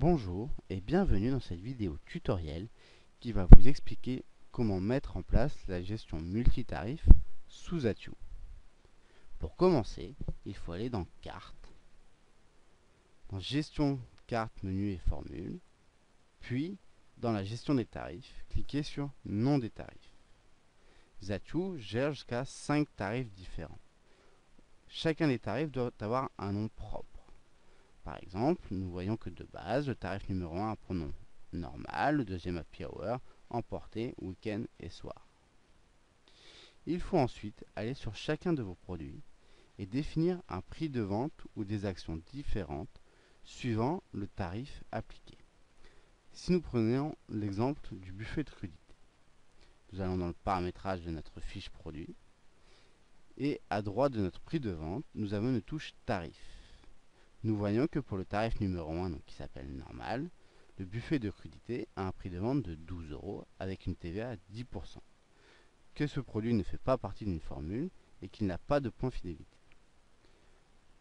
Bonjour et bienvenue dans cette vidéo tutoriel qui va vous expliquer comment mettre en place la gestion multitarif sous Athiou. Pour commencer, il faut aller dans Carte, dans Gestion, Carte, Menu et Formule, puis dans la gestion des tarifs, cliquez sur Nom des tarifs. Athiou gère jusqu'à 5 tarifs différents. Chacun des tarifs doit avoir un nom propre. Par exemple, nous voyons que de base, le tarif numéro 1 a pour nom normal, le deuxième happy hour, emporté, week-end et soir. Il faut ensuite aller sur chacun de vos produits et définir un prix de vente ou des actions différentes suivant le tarif appliqué. Si nous prenons l'exemple du buffet de crudité, nous allons dans le paramétrage de notre fiche produit et à droite de notre prix de vente, nous avons une touche tarif. Nous voyons que pour le tarif numéro 1, donc qui s'appelle normal, le buffet de crudité a un prix de vente de 12 € avec une TVA à 10%, que ce produit ne fait pas partie d'une formule et qu'il n'a pas de point fidélité.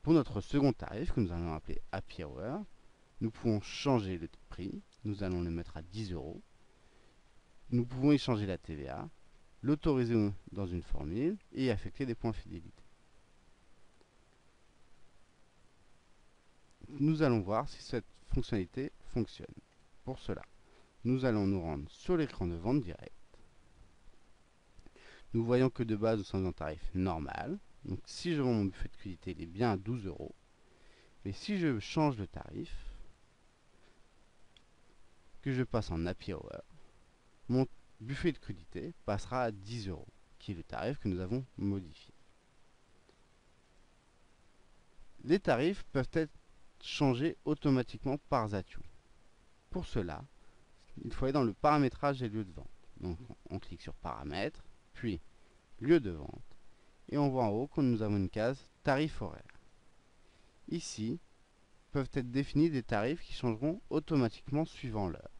Pour notre second tarif, que nous allons appeler Happy Hour, nous pouvons changer le prix, nous allons le mettre à 10 €, nous pouvons y changer la TVA, l'autoriser dans une formule et y affecter des points fidélité. Nous allons voir si cette fonctionnalité fonctionne. Pour cela, nous allons nous rendre sur l'écran de vente directe. Nous voyons que de base, nous sommes en tarif normal. Donc si je vends mon buffet de crudité, il est bien à 12 €. Mais si je change le tarif, que je passe en Happy Hour, mon buffet de crudité passera à 10 €, qui est le tarif que nous avons modifié. Les tarifs peuvent être changés automatiquement par Athiou. Pour cela, il faut aller dans le paramétrage des lieux de vente. Donc on clique sur Paramètres, puis Lieu de vente, et on voit en haut que nous avons une case Tarif horaire. Ici, peuvent être définis des tarifs qui changeront automatiquement suivant l'heure.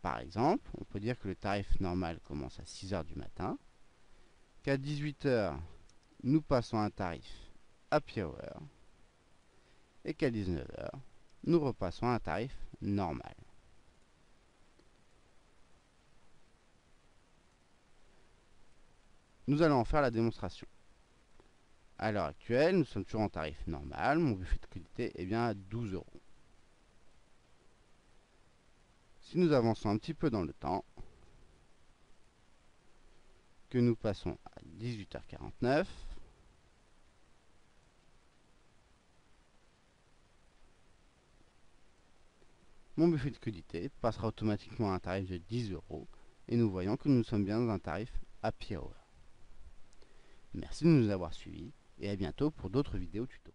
Par exemple, on peut dire que le tarif normal commence à 6 h du matin, qu'à 18 h, nous passons à un tarif Happy Hour, et qu'à 19 h, nous repassons à un tarif normal. Nous allons en faire la démonstration. À l'heure actuelle, nous sommes toujours en tarif normal, mon buffet de crudité est bien à 12 €. Si nous avançons un petit peu dans le temps, que nous passons à 18 h 49, mon buffet de crudité passera automatiquement à un tarif de 10 € et nous voyons que nous sommes bien dans un tarif Happy Hour. Merci de nous avoir suivis et à bientôt pour d'autres vidéos tuto.